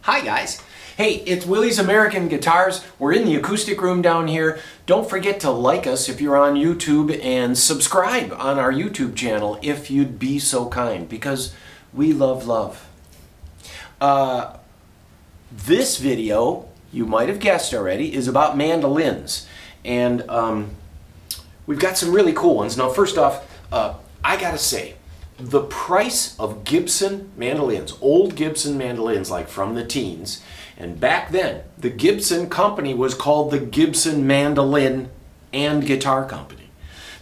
Hi guys. Hey, it's Willie's American Guitars. We're in the acoustic room down here. Don't forget to like us if you're on YouTube and subscribe on our YouTube channel if you'd be so kind, because we love. This video, you might have guessed already, is about mandolins. And we've got some really cool ones. Now first off, I gotta say, the price of Gibson mandolins, old Gibson mandolins like from the teens, and back then the Gibson company was called the Gibson Mandolin and Guitar Company.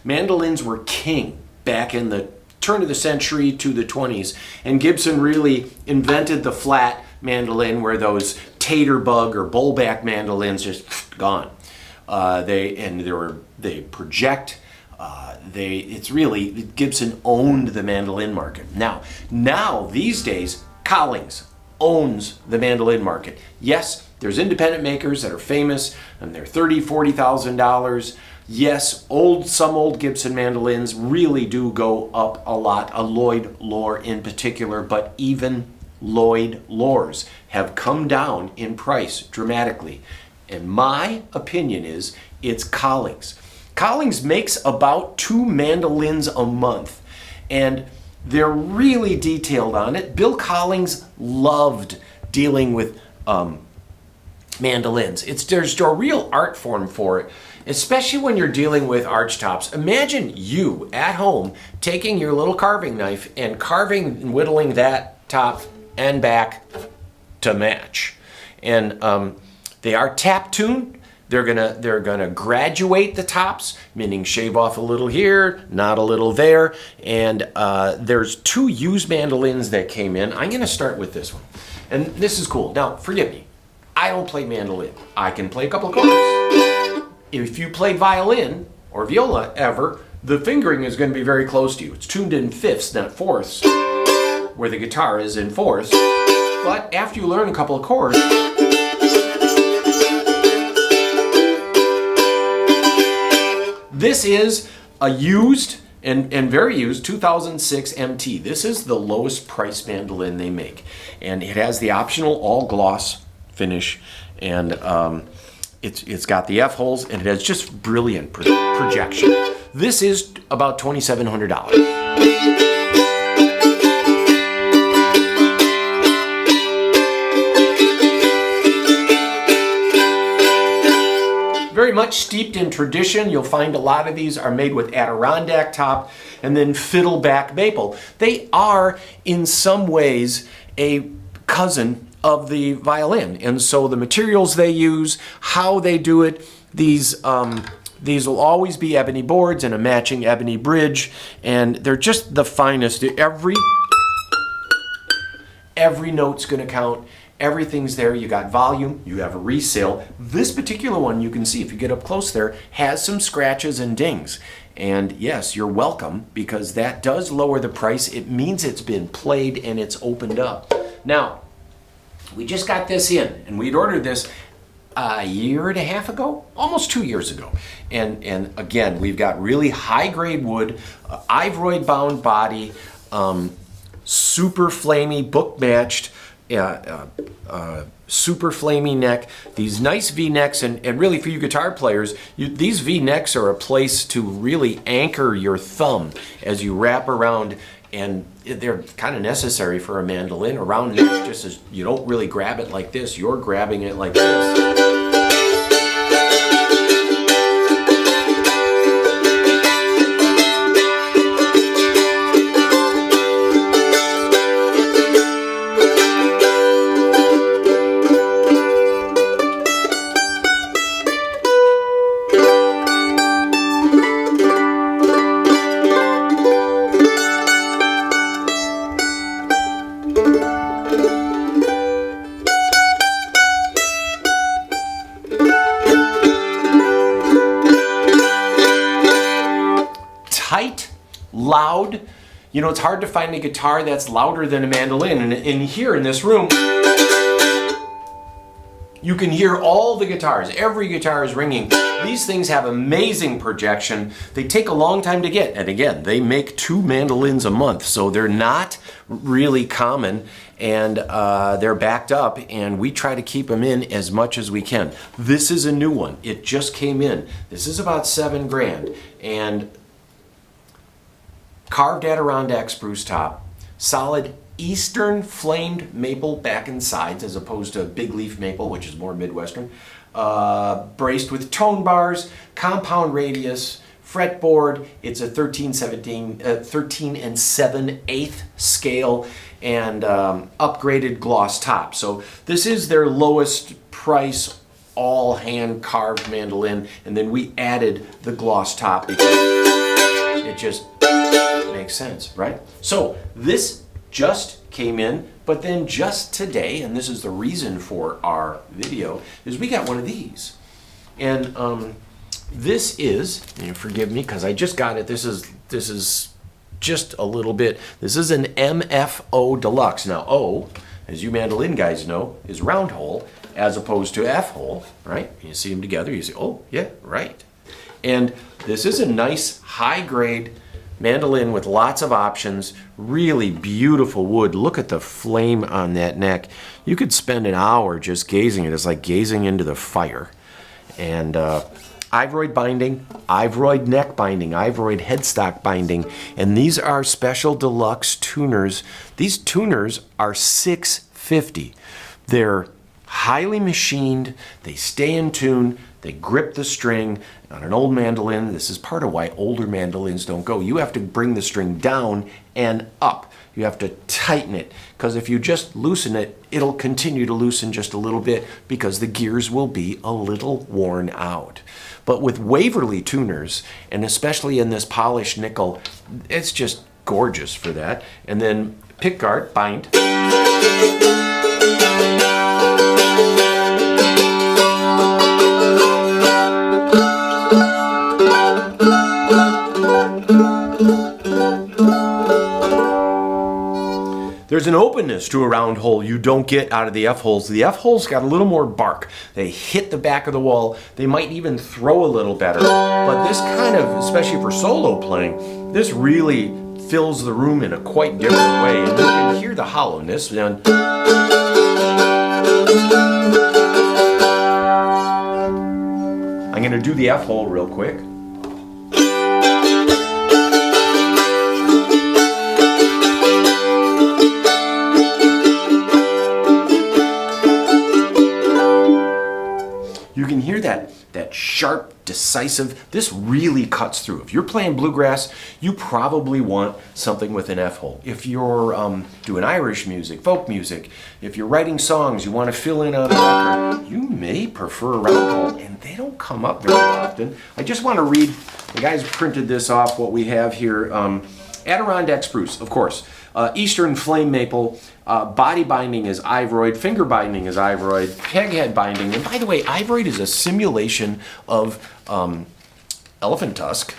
Mandolins were king back in the turn of the century to the 20s, and Gibson really invented the flat mandolin where those tater bug or bullback mandolins just gone. They project. It's really, Gibson owned the mandolin market. Now these days, Collings owns the mandolin market. Yes, there's independent makers that are famous and they're $30,000, $40,000. Yes, some old Gibson mandolins really do go up a lot, a Lloyd Loar in particular, but even Lloyd Loars have come down in price dramatically. And my opinion is it's Collings. Collings makes about 2 mandolins a month, and they're really detailed on it. Bill Collings loved dealing with mandolins. There's a real art form for it, especially when you're dealing with archtops. Imagine you at home taking your little carving knife and carving and whittling that top and back to match. And they are tap tuned. They're gonna graduate the tops, meaning shave off a little here, not a little there. And there's 2 used mandolins that came in. I'm gonna start with this one. And this is cool. Now, forgive me, I don't play mandolin. I can play a couple of chords. If you played violin or viola ever, the fingering is gonna be very close to you. It's tuned in fifths, not fourths, where the guitar is in fourths. But after you learn a couple of chords, this is a used and very used 2006 MT. This is the lowest price mandolin they make. And it has the optional all gloss finish, and it's got the F holes, and it has just brilliant projection. This is about $2,700. Very much steeped in tradition. You'll find a lot of these are made with Adirondack top and then fiddleback maple. They are in some ways a cousin of the violin, and so the materials they use, how they do it, these will always be ebony boards and a matching ebony bridge, and they're just the finest. Every note's going to count. Everything's there. You got volume, you have a resale. This particular one, you can see if you get up close there, has some scratches and dings. And yes, you're welcome, because that does lower the price. It means it's been played and it's opened up. Now, we just got this in, and we'd ordered this a year and a half ago, almost 2 years ago. And again, we've got really high grade wood, ivoroid bound body, super flamey, book matched, super flamey neck, these nice V-necks, and really for you guitar players, these V-necks are a place to really anchor your thumb as you wrap around, and they're kind of necessary for a mandolin. A round neck, just as you don't really grab it like this, you're grabbing it like this. Tight, loud. You know, it's hard to find a guitar that's louder than a mandolin. And in here in this room, You can hear all the guitars. Every guitar is ringing. These things have amazing projection. They take a long time to get. And again, they make 2 mandolins a month, so they're not really common, and they're backed up, and we try to keep them in as much as we can. This is a new one. It just came in. This is about $7 grand, and carved Adirondack spruce top, solid Eastern flamed maple back and sides as opposed to big leaf maple, which is more Midwestern, braced with tone bars, compound radius, fretboard. It's a 13 and 7/8 scale, and upgraded gloss top. So this is their lowest price all hand carved mandolin, and then we added the gloss top because it just makes sense, right? So this just came in, but then just today, and this is the reason for our video, is we got one of these. And this is, and forgive me because I just got it, this is just a little bit, this is an MFO Deluxe. Now O, as you mandolin guys know, is round hole as opposed to F hole, right? You see them together, you say, oh yeah, right. And this is a nice high grade mandolin with lots of options, really beautiful wood. Look at the flame on that neck. You could spend an hour just gazing at it. It's like gazing into the fire. And ivoroid binding, ivoroid neck binding, ivoroid headstock binding, and these are special deluxe tuners. These tuners are $650. They're highly machined, they stay in tune, they grip the string. On an old mandolin, this is part of why older mandolins don't go. You have to bring the string down and up. You have to tighten it, because if you just loosen it, it'll continue to loosen just a little bit because the gears will be a little worn out. But with Waverly tuners, and especially in this polished nickel, it's just gorgeous for that. And then pickguard, bind. There's an openness to a round hole you don't get out of the F-holes. The F-holes got a little more bark. They hit the back of the wall. They might even throw a little better. But this kind of, especially for solo playing, this really fills the room in a quite different way. And you can hear the hollowness. And I'm going to do the F-hole real quick. You can hear that sharp, decisive, this really cuts through. If you're playing bluegrass, you probably want something with an F-hole. If you're doing Irish music, folk music, if you're writing songs, you want to fill in on a record, you may prefer a round hole, and they don't come up very often. I just want to read, the guys printed this off, what we have here. Adirondack spruce, of course. Eastern flame maple, body binding is ivoroid, finger binding is ivoroid, peghead binding. And by the way, ivoroid is a simulation of elephant tusk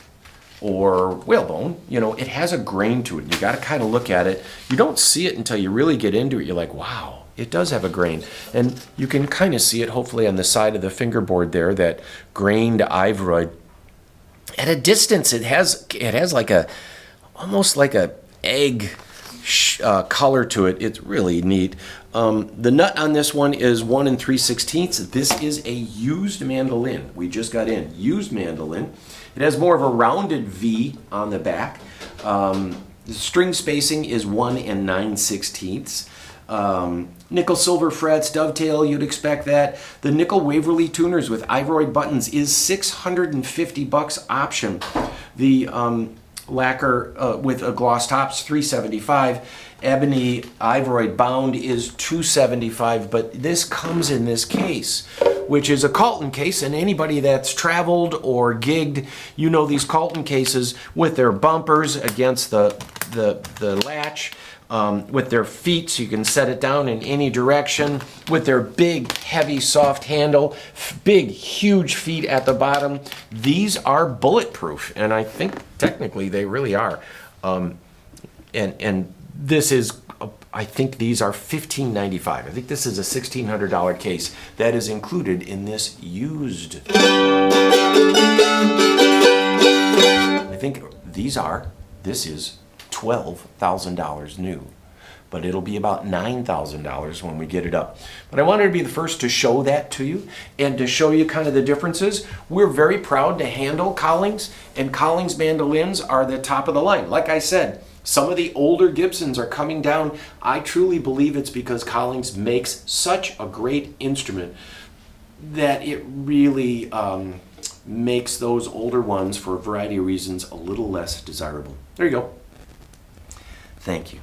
or whalebone. You know, it has a grain to it. You got to kind of look at it. You don't see it until you really get into it. You're like, wow, it does have a grain. And you can kind of see it hopefully on the side of the fingerboard there, that grained ivoroid. At a distance, it has like a, almost like a egg color to it. It's really neat. The nut on this one is 1 3/16. This is a used mandolin. We just got in. Used mandolin. It has more of a rounded V on the back. The string spacing is 1 9/16. Nickel silver frets, dovetail, you'd expect that. The nickel Waverly tuners with ivoroid buttons is $650 option. The lacquer with a gloss tops $375. Ebony ivoroid bound is $275, but this comes in this case, which is a Colton case, and anybody that's traveled or gigged, you know these Colton cases with their bumpers against the latch, with their feet so you can set it down in any direction, with their big, heavy, soft handle, big, huge feet at the bottom. These are bulletproof, and I think technically they really are. And this is I think these are $15.95. I think this is a $1,600 case that is included in this used. I think this is $12,000 new, but it'll be about $9,000 when we get it up. But I wanted to be the first to show that to you and to show you kind of the differences. We're very proud to handle Collings, and Collings mandolins are the top of the line. Like I said, some of the older Gibsons are coming down. I truly believe it's because Collings makes such a great instrument that it really makes those older ones, for a variety of reasons, a little less desirable. There you go. Thank you.